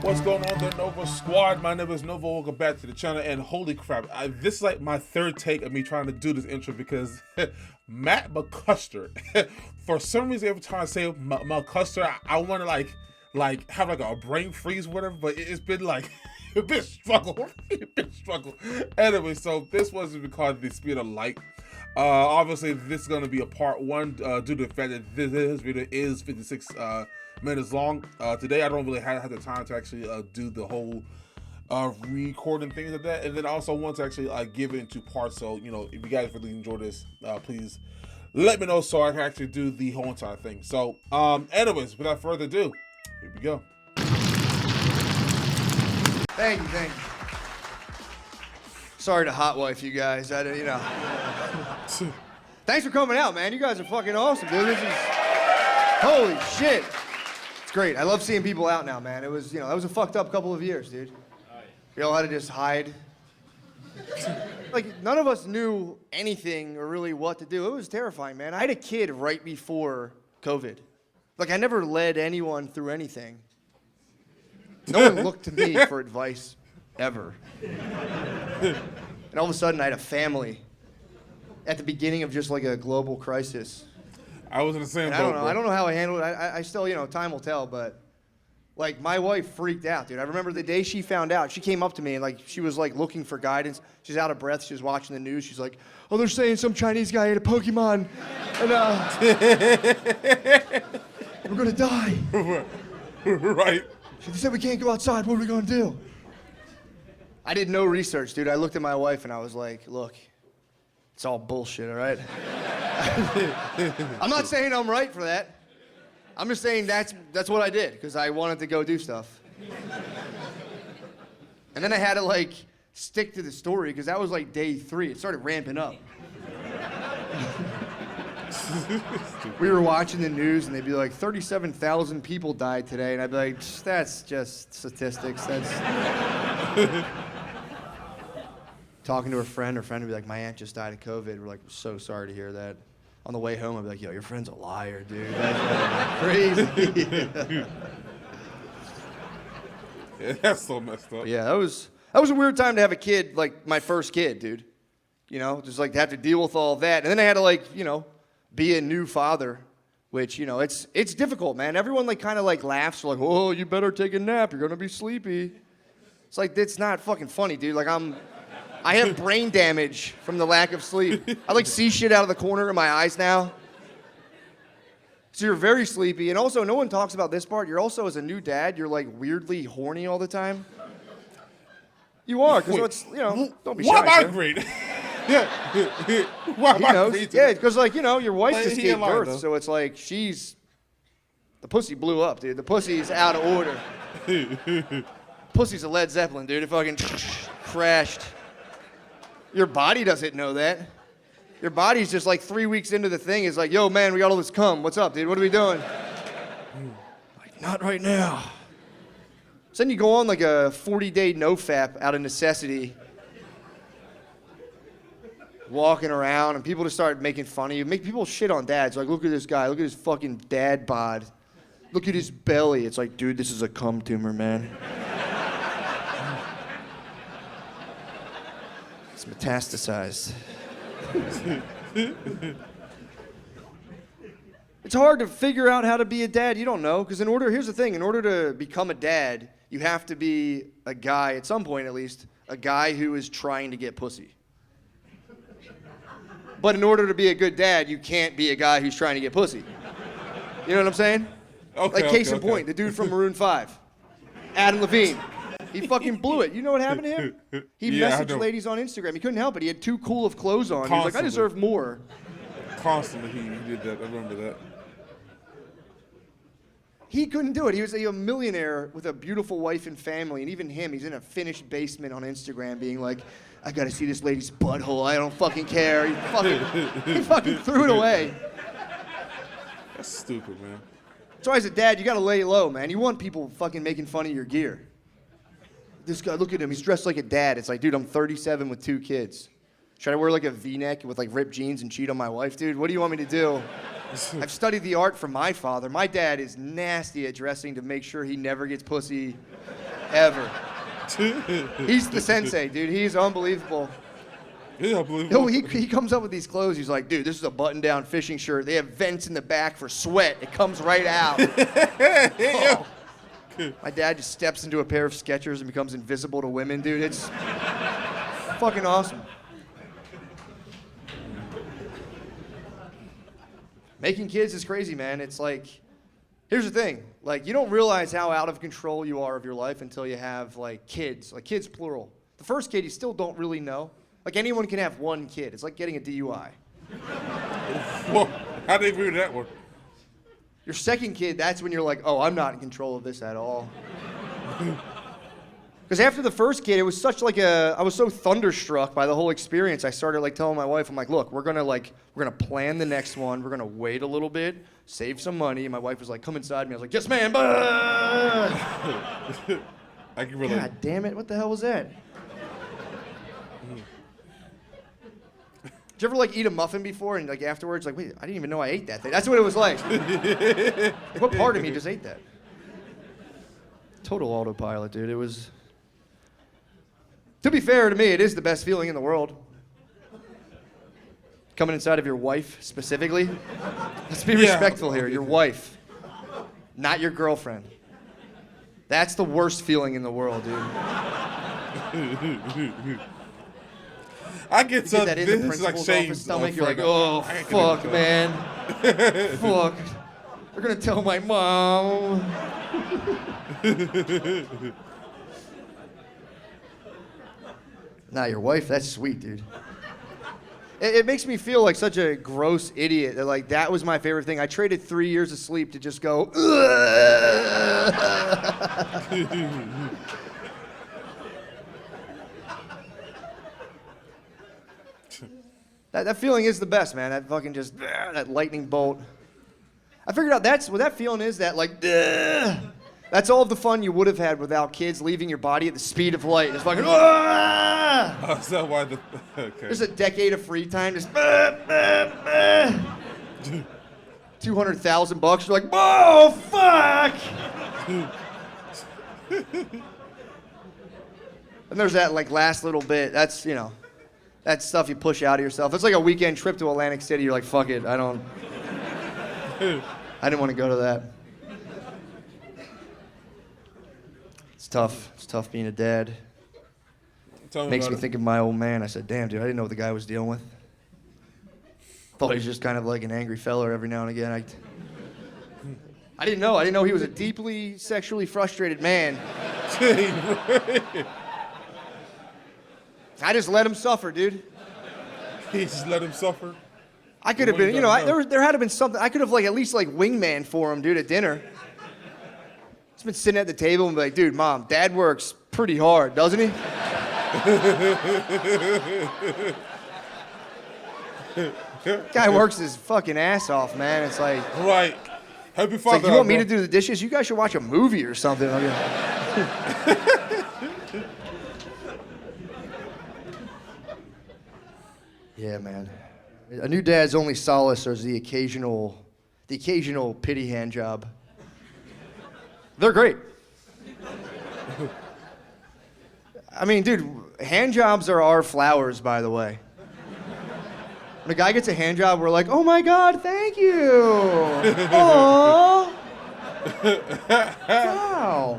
What's going on there, Nova Squad? My name is Nova. Welcome back to the channel. And holy crap, this is like my third take of me trying to do this intro because Matt McCusker, for some reason, every time I say McCusker, I want to like have like a brain freeze, or whatever. But it's been like a bit struggle, Anyway, so this was because of the speed of light. Obviously, this is going to be a part one due to the fact that this video is 56 minutes long. Today I don't really have the time to actually do the whole recording things like that, and then I also want to actually give it into parts. So you know, if you guys really enjoy this, please let me know so I can actually do the whole entire thing. So anyways, without further ado, here we go. Thank you. Sorry to hot wife you guys. Thanks for coming out, man. You guys are fucking awesome, dude. This is holy shit. It's great. I love seeing people out now, man. It was, that was a fucked up couple of years, dude. We all had to just hide. Like, none of us knew anything or really what to do. It was terrifying, man. I had a kid right before COVID. Like, I never led anyone through anything. No one looked to me for advice, ever. And all of a sudden, I had a family at the beginning of just like a global crisis. I was in the same boat. I don't know how I handled it. I still, time will tell, but like my wife freaked out, dude. I remember the day she found out, she came up to me and like she was like looking for guidance. She's out of breath. She was watching the news. She's like, "Oh, they're saying some Chinese guy ate a Pokemon, and we're gonna die." Right. She said we can't go outside. What are we gonna do? I did no research, dude. I looked at my wife and I was like, "Look, it's all bullshit, all right?" I'm not saying I'm right for that. I'm just saying that's what I did because I wanted to go do stuff. And then I had to like stick to the story because that was like day 3. It started ramping up. We were watching the news and they'd be like 37,000 people died today, and I'd be like, that's just statistics. That's talking to her friend would be like, my aunt just died of COVID. We're like, so sorry to hear that. On the way home, I'd be like, yo, your friend's a liar, dude. That's crazy. Yeah, that's so messed up. Yeah, that was a weird time to have a kid, like my first kid, dude. Just like to have to deal with all that. And then I had to be a new father, which, it's difficult, man. Everyone kind of laughs, like, oh, you better take a nap. You're going to be sleepy. It's like, it's not fucking funny, dude. Like, I have brain damage from the lack of sleep. I see shit out of the corner of my eyes now. So you're very sleepy. And also, no one talks about this part. You're also, as a new dad, you're weirdly horny all the time. You are, because it's, don't be shy. Why am I great? Yeah. Why am I great? Yeah, because your wife just gave birth, so it's like the pussy blew up, dude. The pussy's out of order. Pussy's a Led Zeppelin, dude. It fucking crashed. Your body doesn't know that. Your body's just 3 weeks into the thing. It's like, yo, man, we got all this cum. What's up, dude? What are we doing? Not right now. So then you go on a 40-day no-fap out of necessity. Walking around, and people just start making fun of you. Make people shit on dads. Like, look at this guy. Look at his fucking dad bod. Look at his belly. It's like, dude, this is a cum tumor, man. It's metastasized. It's hard to figure out how to be a dad. You don't know, because here's the thing, in order to become a dad, you have to be a guy, at some point at least, a guy who is trying to get pussy. But in order to be a good dad, you can't be a guy who's trying to get pussy. You know what I'm saying? Okay, case in point, the dude from Maroon 5, Adam Levine. He fucking blew it. You know what happened to him? He messaged ladies on Instagram. He couldn't help it. He had too cool of clothes on. He was like, I deserve more. Constantly he did that. I remember that. He couldn't do it. He was a millionaire with a beautiful wife and family. And even him, he's in a finished basement on Instagram being like, I gotta see this lady's butthole. I don't fucking care. He fucking threw it away. That's stupid, man. So as a dad, you gotta lay low, man. You want people fucking making fun of your gear. This guy, look at him. He's dressed like a dad. It's like, dude, I'm 37 with 2 kids. Should I wear a V-neck with ripped jeans and cheat on my wife, dude? What do you want me to do? I've studied the art from my father. My dad is nasty at dressing to make sure he never gets pussy, ever. He's the sensei, dude. He's unbelievable. Yeah, unbelievable. He comes up with these clothes. He's like, dude, this is a button-down fishing shirt. They have vents in the back for sweat. It comes right out. Oh. My dad just steps into a pair of Skechers and becomes invisible to women, dude. It's fucking awesome. Making kids is crazy, man. It's like, here's the thing. Like, you don't realize how out of control you are of your life until you have, like, kids. Like, kids, plural. The first kid, you still don't really know. Like, anyone can have one kid. It's like getting a DUI. Well, how do they agree with that one? Your second kid, that's when you're like, oh, I'm not in control of this at all. Because after the first kid, it was such like I was so thunderstruck by the whole experience. I started like telling my wife, I'm like, look, we're gonna plan the next one. We're gonna wait a little bit, save some money. And my wife was like, come inside me. I was like, yes, ma'am. I can relate. God damn it, what the hell was that? Did you ever like eat a muffin before and like afterwards, like, wait, I didn't even know I ate that thing. That's what it was like. Like, what part of me just ate that? Total autopilot, dude. It was. To be fair to me, it is the best feeling in the world. Coming inside of your wife, specifically. Let's be respectful here. Your wife, not your girlfriend. That's the worst feeling in the world, dude. I get you get that in the principal's office stomach. You're like, oh, fuck, man. Fuck. They're going to tell my mom. Nah, your wife, that's sweet, dude. It makes me feel like such a gross idiot that like that was my favorite thing. I traded 3 years of sleep to just go. That feeling is the best, man. That fucking just that lightning bolt. I figured out that's what that feeling is. That like. That's all of the fun you would have had without kids leaving your body at the speed of light. It's fucking. Oh, is that why the? Okay. There's a decade of free time. Just. $200,000. You're like, oh fuck. And there's that like last little bit. That's that's stuff you push out of yourself. It's like a weekend trip to Atlantic City. You're like, fuck it. I didn't want to go to that. It's tough. It's tough being a dad. Makes me think of my old man. I said, damn, dude, I didn't know what the guy was dealing with. Thought he was just kind of like an angry fella every now and again. I didn't know. I didn't know he was a deeply sexually frustrated man. I just let him suffer, dude. He just let him suffer? I could have been, there had to been something. I could have like at least like wingman for him, dude, at dinner. He's been sitting at the table and be like, dude, mom, dad works pretty hard, doesn't he? Guy works his fucking ass off, man. It's like. Right. Happy Father. It's like, you want me to do the dishes? You guys should watch a movie or something. Yeah, man. A new dad's only solace is the occasional pity hand job. They're great. I mean, dude, hand jobs are our flowers, by the way. When a guy gets a hand job, we're like, oh my God, thank you. Aww. Wow.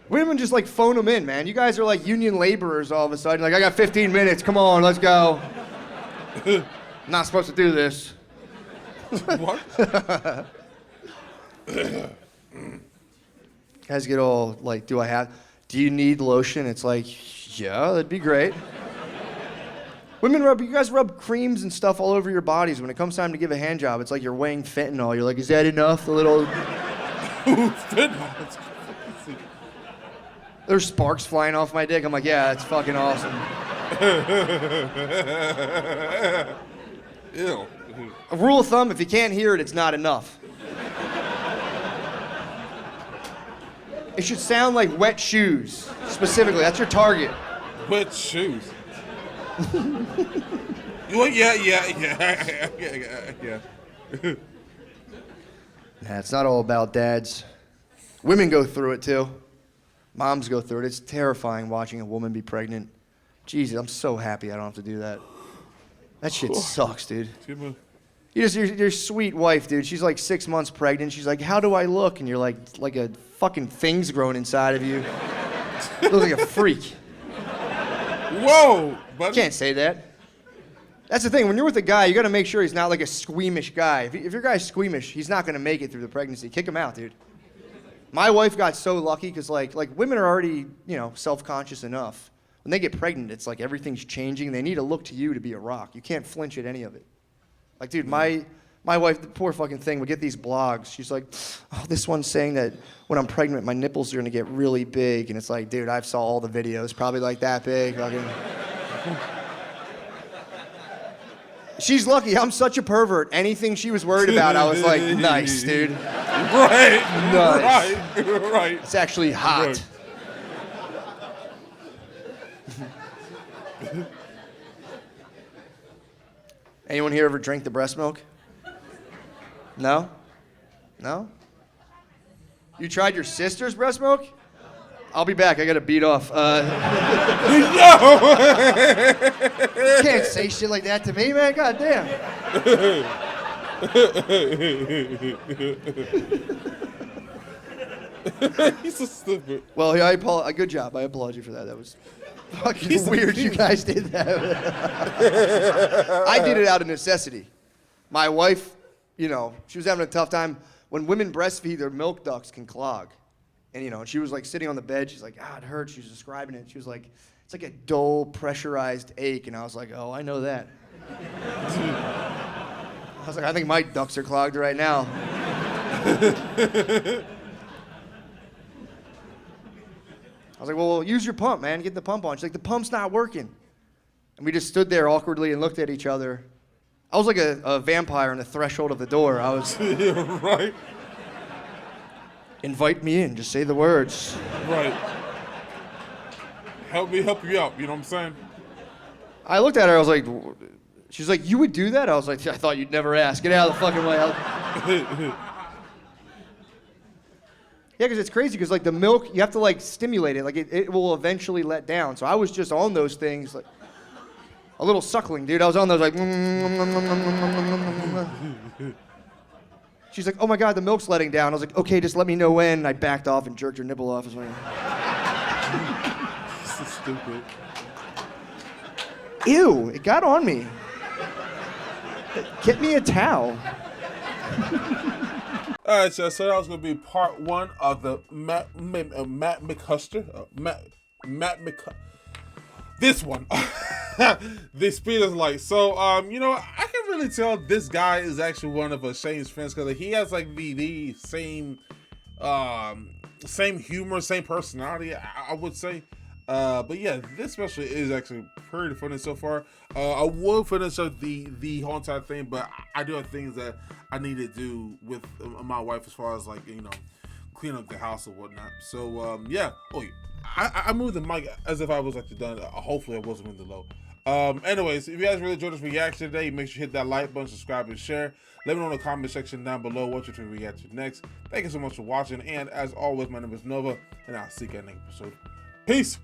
Women just like phone them in, man. You guys are like union laborers all of a sudden. Like, I got 15 minutes. Come on, let's go. I'm not supposed to do this. What? Guys get all like, do you need lotion? It's like, yeah, that'd be great. Women you guys rub creams and stuff all over your bodies. When it comes time to give a hand job, it's like you're weighing fentanyl. You're like, is that enough? The little. Fentanyl. There's sparks flying off my dick. I'm like, yeah, that's fucking awesome. Ew. A rule of thumb, if you can't hear it, it's not enough. It should sound like wet shoes, specifically. That's your target. Wet shoes. Well, yeah. Nah, it's not all about dads. Women go through it too. Moms go through it. It's terrifying watching a woman be pregnant. Jesus, I'm so happy I don't have to do that. That shit sucks, dude. Your sweet wife, dude. She's like 6 months pregnant. She's like, "How do I look?" And you're like a fucking thing's growing inside of you. You look like a freak. Whoa, buddy. Can't say that. That's the thing. When you're with a guy, you got to make sure he's not like a squeamish guy. If your guy's squeamish, he's not going to make it through the pregnancy. Kick him out, dude. My wife got so lucky because like women are already, self-conscious enough. When they get pregnant, it's like everything's changing. They need to look to you to be a rock. You can't flinch at any of it. Like, dude, my wife, the poor fucking thing, would get these blogs. She's like, "Oh, this one's saying that when I'm pregnant, my nipples are going to get really big." And it's like, dude, I've saw all the videos, probably like that big. Fucking. She's lucky. I'm such a pervert. Anything she was worried about, I was like, nice, dude. Right. Nice. Right. It's actually hot. Right. Anyone here ever drink the breast milk? No? No? You tried your sister's breast milk? I'll be back. I got to beat off. You can't say shit like that to me, man. God damn. He's so stupid. Well, good job. I applaud you for that. That was fucking weird you guys did that. I did it out of necessity. My wife, she was having a tough time. When women breastfeed, their milk ducts can clog. And, she was like sitting on the bed. She's like, it hurts. She was describing it. She was like, it's like a dull, pressurized ache. And I was like, oh, I know that. I was like, I think my ducts are clogged right now. I was like, well, use your pump, man. Get the pump on. She's like, the pump's not working. And we just stood there awkwardly and looked at each other. I was like a vampire on the threshold of the door. I was... Right. Invite me in. Just say the words. Right. Help me help you out. You know what I'm saying? I looked at her. I was like, she's like, you would do that? I was like, I thought you'd never ask. Get out of the fucking way. Yeah, because it's crazy because, like, the milk, you have to, like, stimulate it. Like, it will eventually let down. So I was just on those things, like, a little suckling, dude. I was on those, like, She's like, oh, my God, the milk's letting down. I was like, okay, just let me know when. And I backed off and jerked her nipple off. I was like, This is stupid. Ew, it got on me. Get me a towel. All right, so that was going to be part one of the Matt McCusker. Matt McCusker. This one. The speed of light. So, I can really tell this guy is actually one of Shane's friends because he has like the same humor, same personality, I would say. But yeah, this special is actually pretty funny so far. I will finish up the whole entire thing, but I do have things that I need to do with my wife as far as like, clean up the house or whatnot. So yeah. Oh, I moved the mic as if I was like done. Hopefully I wasn't in the low. Anyways, if you guys really enjoyed this reaction today, make sure you hit that like button, subscribe, and share. Let me know in the comment section down below what you're trying to react to next. Thank you so much for watching, and as always, my name is Nova, and I'll see you in the next episode. Peace.